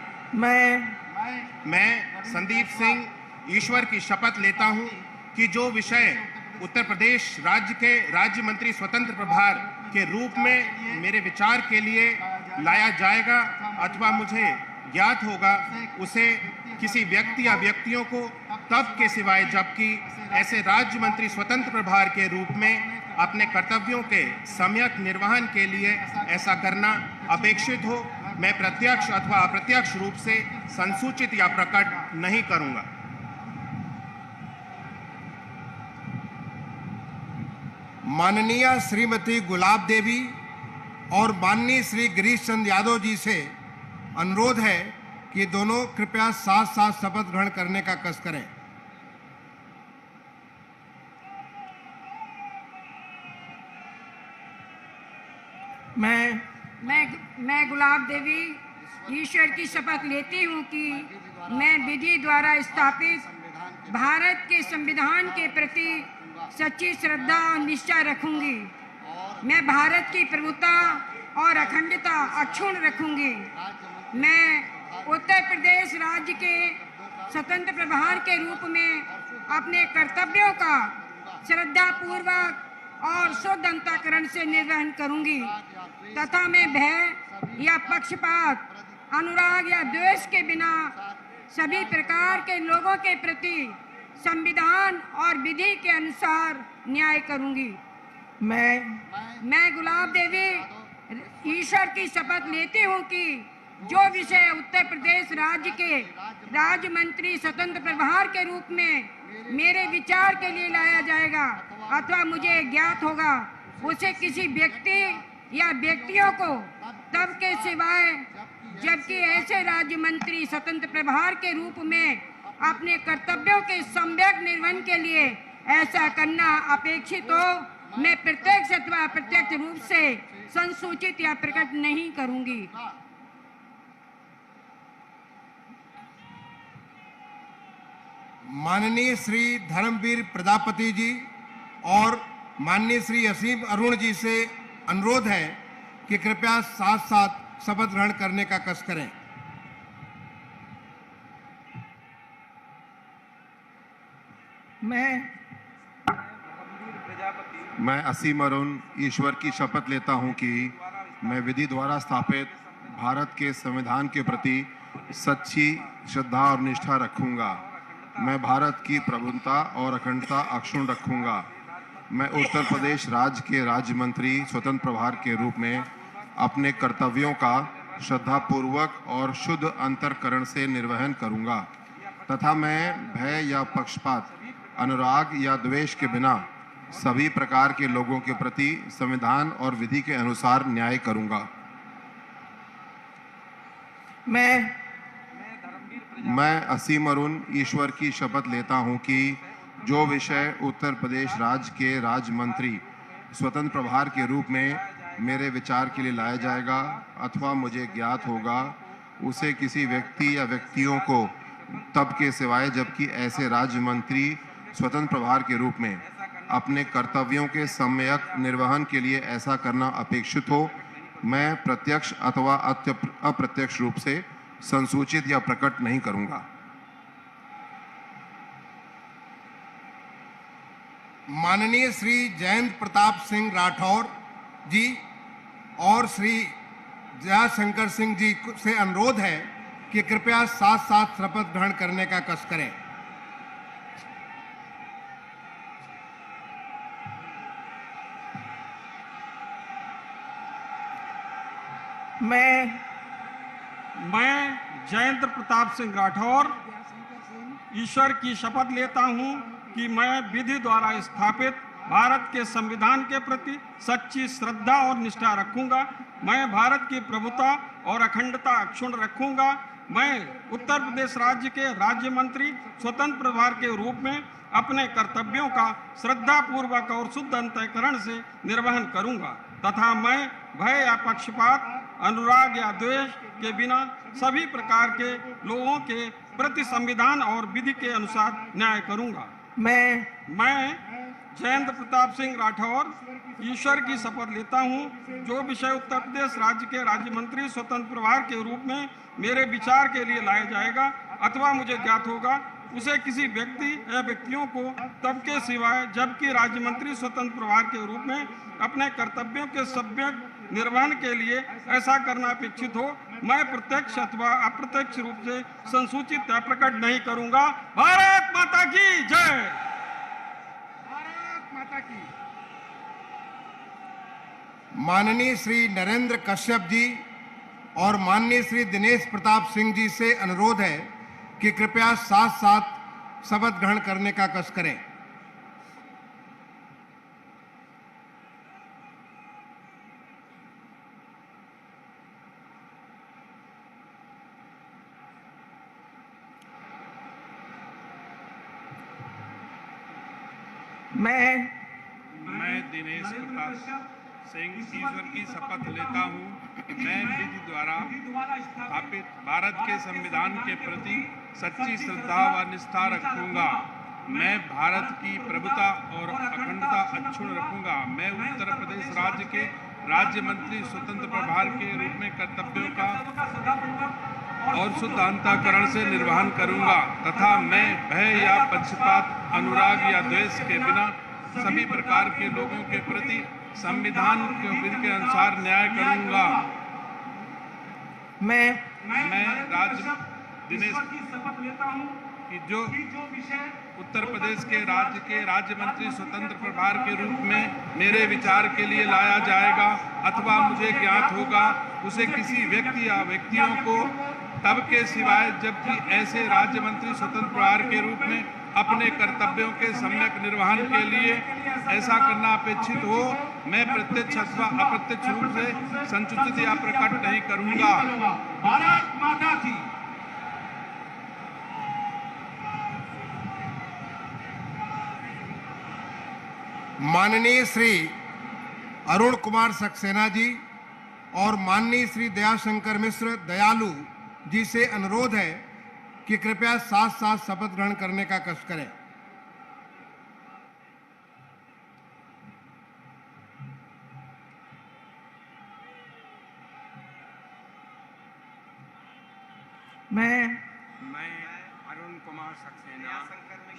मैं संदीप सिंह ईश्वर की शपथ लेता हूं कि जो विषय उत्तर प्रदेश राज्य के राज्य मंत्री स्वतंत्र प्रभार के रूप में मेरे विचार के लिए लाया जाएगा अथवा मुझे ज्ञात होगा, उसे किसी व्यक्ति या व्यक्तियों को तब के सिवाय जबकि ऐसे राज्य मंत्री स्वतंत्र प्रभार के रूप में अपने कर्तव्यों के सम्यक निर्वहन के लिए ऐसा करना अपेक्षित हो, मैं प्रत्यक्ष अथवा अप्रत्यक्ष रूप से संसूचित या प्रकट नहीं करूंगा। माननीय श्रीमती गुलाब देवी और माननीय श्री गिरीश चंद्र यादव जी से अनुरोध है कि दोनों कृपया साथ साथ शपथ ग्रहण करने का कष्ट करें। मैं गुलाब देवी ईश्वर की शपथ लेती हूँ कि मैं विधि द्वारा स्थापित भारत के संविधान के प्रति सच्ची श्रद्धा और निष्ठा रखूंगी। मैं भारत की प्रभुता और अखंडता अक्षुण्ण रखूंगी। मैं उत्तर प्रदेश राज्य के स्वतंत्र प्रभार के रूप में अपने कर्तव्यों का श्रद्धापूर्वक और शुद्ध अंतःकरण से निर्वहन करूंगी तथा मैं भय या पक्षपात, अनुराग या द्वेष के बिना सभी प्रकार के लोगों के प्रति संविधान और विधि के अनुसार न्याय करूंगी। मैं गुलाब देवी ईश्वर की शपथ लेती हूँ कि जो विषय उत्तर प्रदेश राज्य के राज्य मंत्री स्वतंत्र प्रभार के रूप में मेरे विचार के लिए लाया जाएगा अथवा मुझे ज्ञात होगा, उसे किसी व्यक्ति या व्यक्तियों को तब के सिवाय जबकि ऐसे राज्य मंत्री स्वतंत्र प्रभार के रूप में अपने कर्तव्यों के सम्यक निर्वहन के लिए ऐसा करना अपेक्षित हो, मैं प्रत्यक्ष अथवा अप्रत्यक्ष रूप से संसूचित या प्रकट नहीं करूंगी। माननीय श्री धर्मवीर प्रजापति जी और माननीय श्री असीम अरुण जी से अनुरोध है कि कृपया साथ साथ शपथ ग्रहण करने का कष्ट करें। मैं असीम अरुण ईश्वर की शपथ लेता हूं कि मैं विधि द्वारा स्थापित भारत के संविधान के प्रति सच्ची श्रद्धा और निष्ठा रखूंगा। मैं भारत की प्रभुता और अखंडता अक्षुण्ण रखूंगा। मैं उत्तर प्रदेश राज्य के राज्य मंत्री स्वतंत्र प्रभार के रूप में अपने कर्तव्यों का श्रद्धापूर्वक और शुद्ध अंतःकरण से निर्वहन करूंगा तथा मैं भय या पक्षपात, अनुराग या द्वेष के बिना सभी प्रकार के लोगों के प्रति संविधान और विधि के अनुसार न्याय करूंगा। मैं असीम अरुण ईश्वर की शपथ लेता हूं कि जो विषय उत्तर प्रदेश राज्य के राज्य मंत्री स्वतंत्र प्रभार के रूप में मेरे विचार के लिए लाया जाएगा अथवा मुझे ज्ञात होगा, उसे किसी व्यक्ति या व्यक्तियों को तब के सिवाय जबकि ऐसे राज्य मंत्री स्वतंत्र प्रभार के रूप में अपने कर्तव्यों के सम्यक निर्वहन के लिए ऐसा करना अपेक्षित हो, मैं प्रत्यक्ष अथवा अप्रत्यक्ष रूप से संसूचित या प्रकट नहीं करूंगा। माननीय श्री जयंत प्रताप सिंह राठौर जी और श्री जयाशंकर सिंह जी से अनुरोध है कि कृपया साथ साथ शपथ ग्रहण करने का कष्ट करें। मैं जयंत प्रताप सिंह राठौर ईश्वर की शपथ लेता हूं कि मैं विधि द्वारा स्थापित भारत के संविधान के प्रति सच्ची श्रद्धा और निष्ठा रखूंगा। मैं भारत की प्रभुता और अखंडता अक्षुण्ण रखूंगा। मैं उत्तर प्रदेश राज्य के राज्य मंत्री स्वतंत्र प्रभार के रूप में अपने कर्तव्यों का श्रद्धा पूर्वक और शुद्ध अंतःकरण से निर्वहन करूंगा तथा मैं भय या पक्षपात, अनुराग या द्वेष के बिना सभी प्रकार के लोगों के प्रति संविधान और विधि के अनुसार न्याय करूंगा। मैं जयंत प्रताप सिंह राठौर ईश्वर की शपथ लेता हूं, जो विषय उत्तर प्रदेश राज्य के राज्य मंत्री स्वतंत्र प्रभार के रूप में मेरे विचार के लिए लाया जाएगा अथवा मुझे ज्ञात होगा, उसे किसी व्यक्ति या व्यक्तियों को तब के सिवाय जबकि राज्य मंत्री स्वतंत्र प्रभार के रूप में अपने कर्तव्यों के सम्यक निर्वहन के लिए ऐसा करना अपेक्षित हो, मैं प्रत्यक्ष अथवा अप्रत्यक्ष रूप से संसूचित या प्रकट नहीं करूंगा। भारत माता की जय। भारत माता की। माननीय श्री नरेंद्र कश्यप जी और माननीय श्री दिनेश प्रताप सिंह जी से अनुरोध है कि कृपया साथ साथ शपथ ग्रहण करने का कष्ट करें। मैं दिनेश प्रताप सिंह ईश्वर की शपथ लेता हूँ। मैं विधि द्वारा स्थापित भारत के संविधान के प्रति सच्ची श्रद्धा व निष्ठा रखूंगा। मैं भारत की प्रभुता और अखंडता अक्षुण्ण रखूंगा। मैं उत्तर प्रदेश राज्य के राज्य मंत्री स्वतंत्र प्रभार के रूप में कर्तव्यों का और शुद्ध अंतःकरण से निर्वहन करूंगा तथा मैं भय या पक्षपात, अनुराग या द्वेष के बिना सभी प्रकार के लोगों के प्रति संविधान के विधि के अनुसार न्याय करूंगा। मैं राज्य दिनेश की शपथ लेता हूं कि जो उत्तर प्रदेश के राज्य मंत्री स्वतंत्र प्रभार के रूप में मेरे विचार के लिए लाया जाएगा अथवा मुझे ज्ञात होगा, उसे किसी व्यक्ति या व्यक्तियों को तब के सिवाय जबकि ऐसे राज्य मंत्री स्वतंत्र प्रभार के रूप में अपने कर्तव्यों के सम्यक निर्वहन के लिए ऐसा करना अपेक्षित हो, मैं प्रत्यक्ष अथवा अप्रत्यक्ष रूप से संसूचित या प्रकट नहीं करूंगा। भारत माता की। माननीय श्री अरुण कुमार सक्सेना जी और माननीय श्री दयाशंकर मिश्र दयालु जी से अनुरोध है कि कृपया साथ साथ शपथ ग्रहण करने का कष्ट करें। मैं अरुण कुमार सक्सेना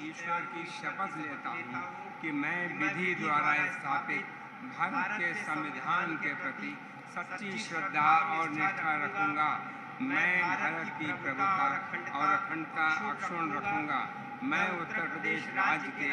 ईश्वर की शपथ लेता हूँ कि मैं विधि द्वारा स्थापित भारत के संविधान के प्रति सच्ची श्रद्धा और निष्ठा रखूंगा। मैं भारत की प्रभुता और अखंडता अक्षुण्ण रखूंगा। मैं उत्तर प्रदेश राज्य के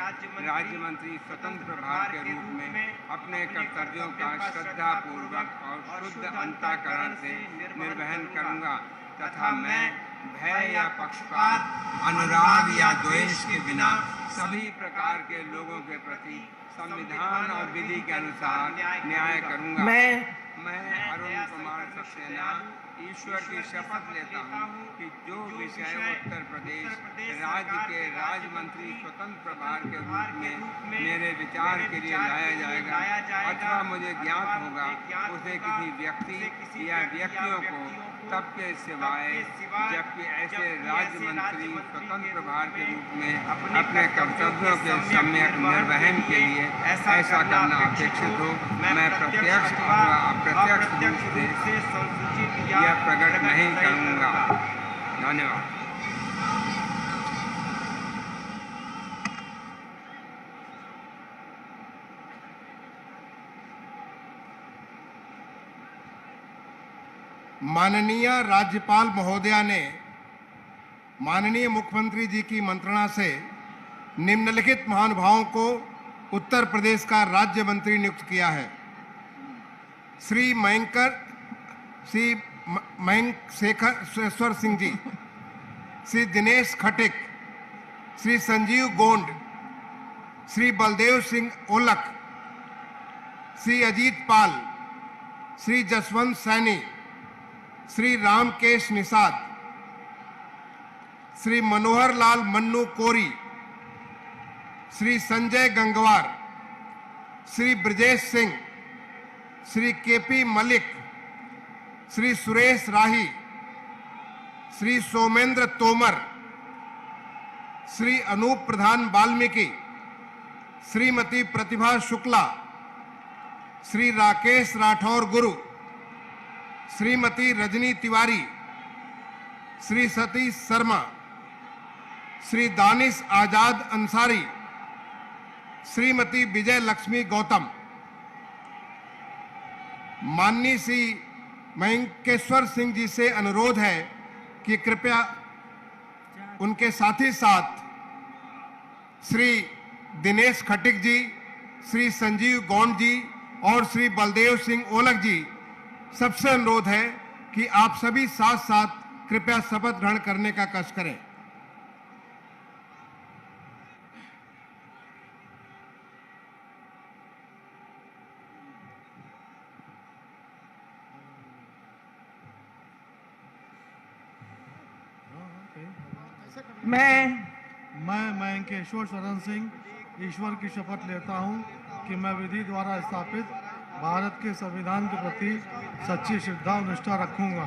राज्य मंत्री स्वतंत्र प्रभार के रूप में अपने कर्तव्यों का श्रद्धा पूर्वक और शुद्ध अंतःकरण से निर्वहन करूंगा तथा मैं भय या पक्षपात, अनुराग या द्वेष के बिना सभी प्रकार के लोगों के प्रति संविधान और विधि के अनुसार न्याय करूंगा। मैं अरुण कुमार सक्सेना ईश्वर की शपथ लेता हूँ कि जो विषय उत्तर प्रदेश राज्य के राज्य मंत्री स्वतंत्र प्रभार के रूप में मेरे विचार के लिए लाया जाएगा अथवा मुझे ज्ञात होगा, उसे किसी व्यक्ति या व्यक्तियों को तब के सिवाय जबकि ऐसे राज्य मंत्री स्वतंत्र प्रभार के रूप में अपने कर्तव्यों के सम्यक निर्वहन के लिए ऐसा करना अपेक्षित हो, मैं प्रत्यक्ष अथवा अप्रत्यक्ष रूप से यह प्रकट नहीं करूंगा। धन्यवाद। माननीय राज्यपाल महोदया ने माननीय मुख्यमंत्री जी की मंत्रणा से निम्नलिखित महानुभावों को उत्तर प्रदेश का राज्य मंत्री नियुक्त किया है। श्री मयंक शेखर सिंह जी, श्री दिनेश खटिक, श्री संजीव गोंड, श्री बलदेव सिंह ओलख, श्री अजीत पाल, श्री जसवंत सैनी, श्री रामकेश निषाद, श्री मनोहर लाल मन्नू कोरी, श्री संजय गंगवार, श्री ब्रजेश सिंह, श्री केपी मलिक, श्री सुरेश राही, श्री सोमेंद्र तोमर, श्री अनूप प्रधान वाल्मीकि, श्रीमती प्रतिभा शुक्ला, श्री राकेश राठौर गुरु, श्रीमती रजनी तिवारी, श्री सतीश शर्मा, श्री दानिश आजाद अंसारी, श्रीमती विजय लक्ष्मी गौतम। माननीय श्री मयंकेश्वर सिंह जी से अनुरोध है कि कृपया उनके साथ ही साथ श्री दिनेश खटिक जी, श्री संजीव गौंड जी और श्री बलदेव सिंह ओलख जी, सबसे अनुरोध है कि आप सभी साथ साथ कृपया शपथ ग्रहण करने का कष्ट करें। मैं मयंकेश्वर शरण सिंह ईश्वर की शपथ लेता हूं कि मैं विधि द्वारा स्थापित भारत के संविधान के प्रति सच्ची श्रद्धा और निष्ठा रखूंगा।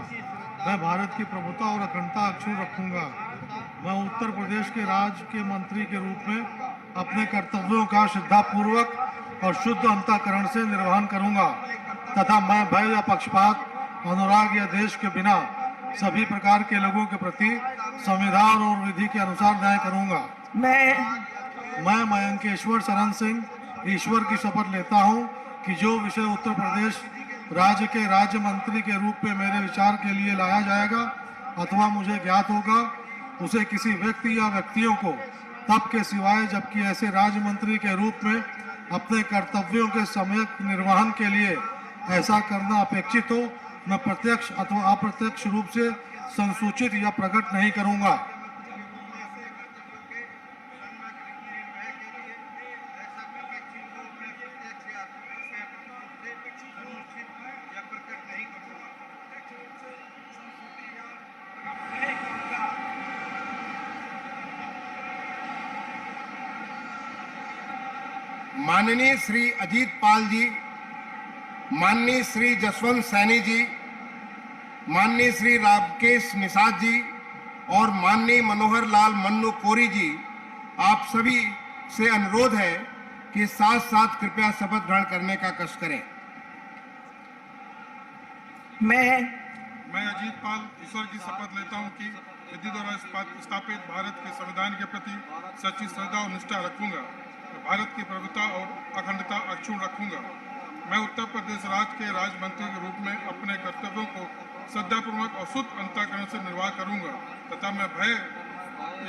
मैं भारत की प्रभुता और अखंडता अक्षुण्ण रखूंगा। मैं उत्तर प्रदेश के राज्य के मंत्री के रूप में अपने कर्तव्यों का श्रद्धापूर्वक और शुद्ध अंतःकरण से निर्वहन करूंगा तथा मैं भय या पक्षपात, अनुराग या देश के बिना सभी प्रकार के लोगों के प्रति संविधान और विधि के अनुसार न्याय करूंगा। मैं मयंकेश्वर शरण सिंह ईश्वर की शपथ लेता हूं कि जो विषय उत्तर प्रदेश राज्य के राज्य मंत्री के रूप में मेरे विचार के लिए लाया जाएगा अथवा मुझे ज्ञात होगा, उसे किसी व्यक्ति या व्यक्तियों को तब के सिवाय जबकि ऐसे राज्य मंत्री के रूप में अपने कर्तव्यों के सम्यक निर्वहन के लिए ऐसा करना अपेक्षित हो, मैं प्रत्यक्ष अथवा अप्रत्यक्ष रूप से संसूचित या प्रकट नहीं करूंगा। माननीय श्री अजीत पाल जी, माननीय श्री जसवंत सैनी जी, माननीय श्री रामकेश निषाद जी और माननीय मनोहर लाल मन्नू कोरी जी, आप सभी से अनुरोध है कि साथ साथ कृपया शपथ ग्रहण करने का कष्ट करें। मैं अजीत पाल ईश्वर की शपथ लेता हूं कि विधि द्वारा स्थापित भारत के संविधान के प्रति सच्ची श्रद्धा और निष्ठा रखूंगा। भारत की प्रभुता और अखंडता अक्षुण्ण रखूंगा। मैं उत्तर प्रदेश राज्य के राज्य मंत्री के रूप में अपने कर्तव्यों को श्रद्धापूर्वक और शुद्ध अंतःकरण से निर्वाह करूंगा तथा मैं भय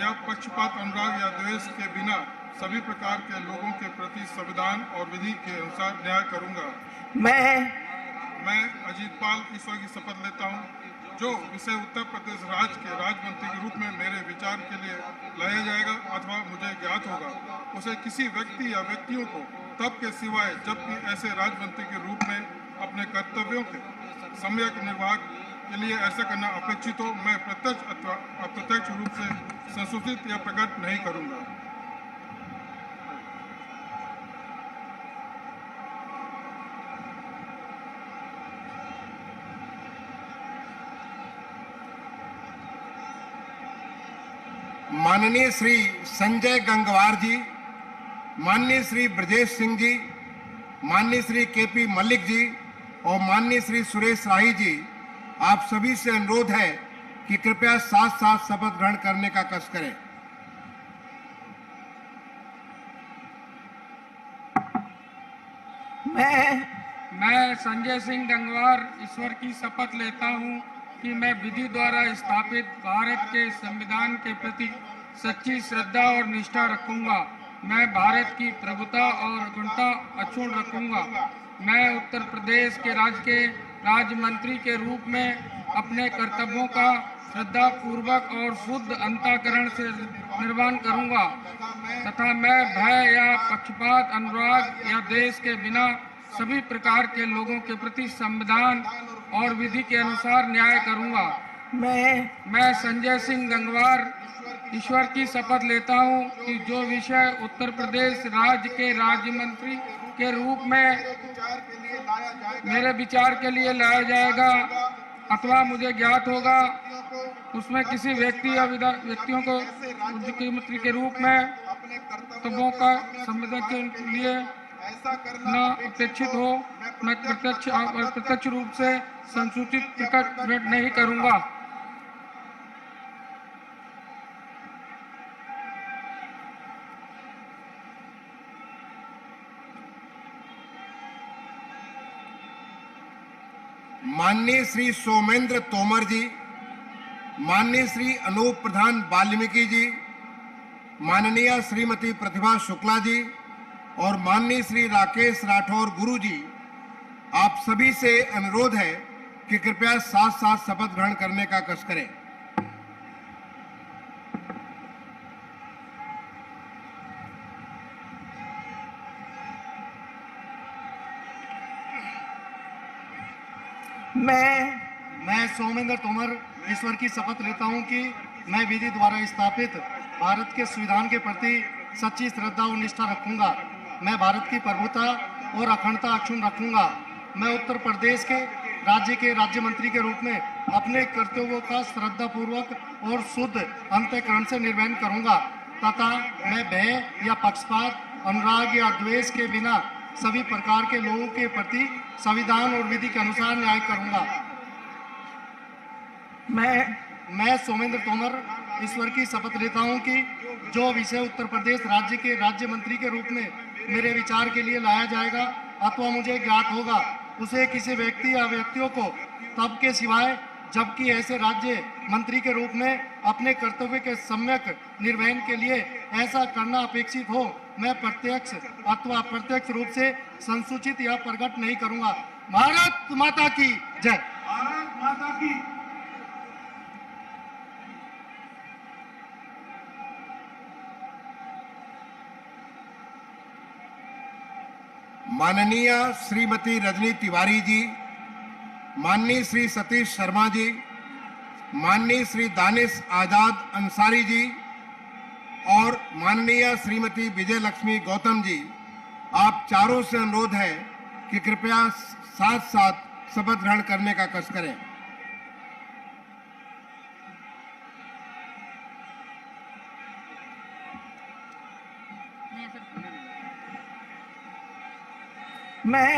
या पक्षपात, अनुराग या द्वेष के बिना सभी प्रकार के लोगों के प्रति संविधान और विधि के अनुसार न्याय करूंगा। मैं अजीत पाल ईश्वर की शपथ लेता हूं, जो विषय उत्तर प्रदेश राज्य के राज्य मंत्री के रूप में मेरे विचार के लिए लाया जाएगा अथवा मुझे ज्ञात होगा, उसे किसी व्यक्ति या व्यक्तियों को तब के सिवाय जबकि ऐसे राज्य मंत्री के रूप में अपने कर्तव्यों के सम्यक निर्वाह के लिए ऐसा करना अपेक्षित हो, मैं प्रत्यक्ष अथवा अप्रत्यक्ष रूप से संसूचित या प्रकट नहीं करूंगा। माननीय श्री संजय गंगवार जी, माननीय श्री ब्रजेश सिंह जी, माननीय श्री केपी मलिक जी और माननीय श्री सुरेश राही जी, आप सभी से अनुरोध है कि कृपया साथ साथ शपथ ग्रहण करने का कष्ट करें। मैं संजय सिंह गंगवार ईश्वर की शपथ लेता हूं कि मैं विधि द्वारा स्थापित भारत के संविधान के प्रति सच्ची श्रद्धा और निष्ठा रखूंगा। मैं भारत की प्रभुता और अखंडता अक्षुण्ण रखूंगा। मैं उत्तर प्रदेश के राज्य मंत्री के रूप में अपने कर्तव्यों का श्रद्धा पूर्वक और शुद्ध अंतःकरण से निर्वहन करूंगा तथा मैं भय या पक्षपात, अनुराग या द्वेष के बिना सभी प्रकार के लोगों के प्रति संविधान और विधि के अनुसार न्याय करूंगा। मैं संजय सिंह गंगवार ईश्वर की शपथ लेता हूं कि जो विषय उत्तर प्रदेश राज्य के राज्य मंत्री के रूप में मेरे विचार के लिए लाया जाएगा अथवा मुझे ज्ञात होगा, उसमें किसी व्यक्ति या व्यक्तियों को मुख्यमंत्री के रूप में कर्तव्यों का संविधान के लिए न अपेक्षित हो, मैं प्रत्यक्ष और अप्रत्यक्ष रूप से संसूचित प्रकट नहीं करूंगा। माननीय श्री सोमेंद्र तोमर जी, माननीय श्री अनूप प्रधान वाल्मीकि जी, माननीय श्रीमती प्रतिभा शुक्ला जी और माननीय श्री राकेश राठौर गुरु जी, आप सभी से अनुरोध है कि कृपया साथ साथ शपथ ग्रहण करने का कष्ट करें। मैं सोमेंद्र तोमर ईश्वर की शपथ लेता हूं कि मैं विधि द्वारा स्थापित भारत के संविधान के प्रति सच्ची श्रद्धा और निष्ठा रखूंगा। मैं भारत की प्रभुता और अखंडता अक्षुण्ण रखूंगा। मैं उत्तर प्रदेश के राज्य मंत्री के रूप में अपने कर्तव्यों का श्रद्धा पूर्वक और शुद्ध अंतःकरण से निर्वहन करूंगा तथा मैं भय या पक्षपात, अनुराग या द्वेष के बिना सभी प्रकार के लोगों के प्रति संविधान और विधि के अनुसार न्याय करूंगा। मैं सोमेंद्र तोमर ईश्वर की शपथ लेता हूं कि जो विषय उत्तर प्रदेश राज्य के राज्य मंत्री के रूप में मेरे विचार के लिए लाया जाएगा अथवा मुझे ज्ञात होगा, उसे किसी व्यक्ति या व्यक्तियों को तब के सिवाय जबकि ऐसे राज्य मंत्री के रूप में अपने कर्तव्य के सम्यक निर्वहन के लिए ऐसा करना अपेक्षित हो, मैं प्रत्यक्ष अथवा अप्रत्यक्ष रूप से संसूचित या प्रकट नहीं करूंगा। भारत माता की जय। भारत माता की। माननीय श्रीमती रजनी तिवारी जी, माननीय श्री सतीश शर्मा जी, माननीय श्री दानिश आजाद अंसारी जी और माननीय श्रीमती विजय लक्ष्मी गौतम जी, आप चारों से अनुरोध है कि कृपया साथ साथ शपथ ग्रहण करने का कष्ट करें। मैं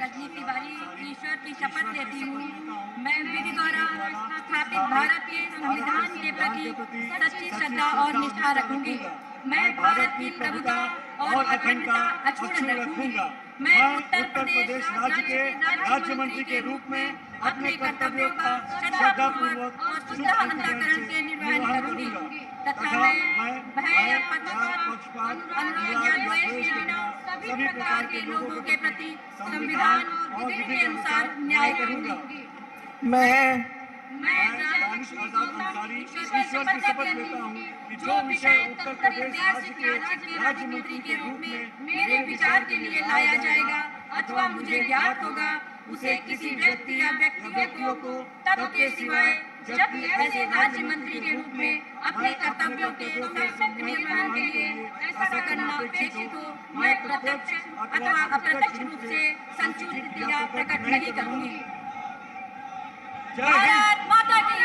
रजनी तिवारी ईश्वर की शपथ लेती हूँ। मैं विधि द्वारा स्थापित भारत के संविधान के प्रति सच्ची श्रद्धा और निष्ठा रखूंगी। मैं भारत की प्रभुता और अखंडता अक्षुण्ण रखूंगी। मैं उत्तर प्रदेश राज्य के राज्य मंत्री के रूप में अपने कर्तव्यों का श्रद्धापूर्वक और शुद्ध अंतःकरण से निर्वहन करूंगी तथा मैं भय या पक्षपात, अनुराग या द्वेष के बिना सभी प्रकार के लोगों के प्रति संविधान और विधि के अनुसार न्याय करूंगी। मैं दानिश आजाद अंसारी ईश्वर की शपथ लेता हूँ कि जो विषय उत्तर प्रदेश के राज्य मंत्री के रूप में मेरे विचार के लिए लाया जाएगा अथवा मुझे ज्ञात होगा, उसे किसी व्यक्ति या व्यक्तियों को तब के सिवाय जब ऐसे राज्य मंत्री के रूप में अपने कर्तव्यों के सम्यक निर्वहन के लिए ऐसा करना अपेक्षित हो, मैं प्रत्यक्ष अथवा अप्रत्यक्ष रूप से संसूचित या प्रकट नहीं करूंगी। भारत माता की।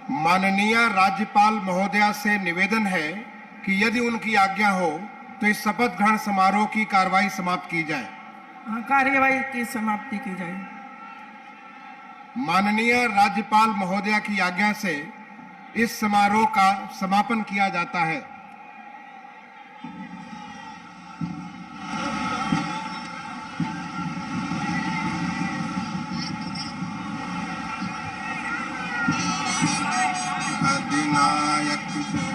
माननीय राज्यपाल महोदया से निवेदन है कि यदि उनकी आज्ञा हो तो इस शपथ ग्रहण समारोह की कार्रवाई समाप्त की जाए। कार्यवाही की समाप्ति की जाए। माननीय राज्यपाल महोदया की आज्ञा से इस समारोह का समापन किया जाता है। अधिनायक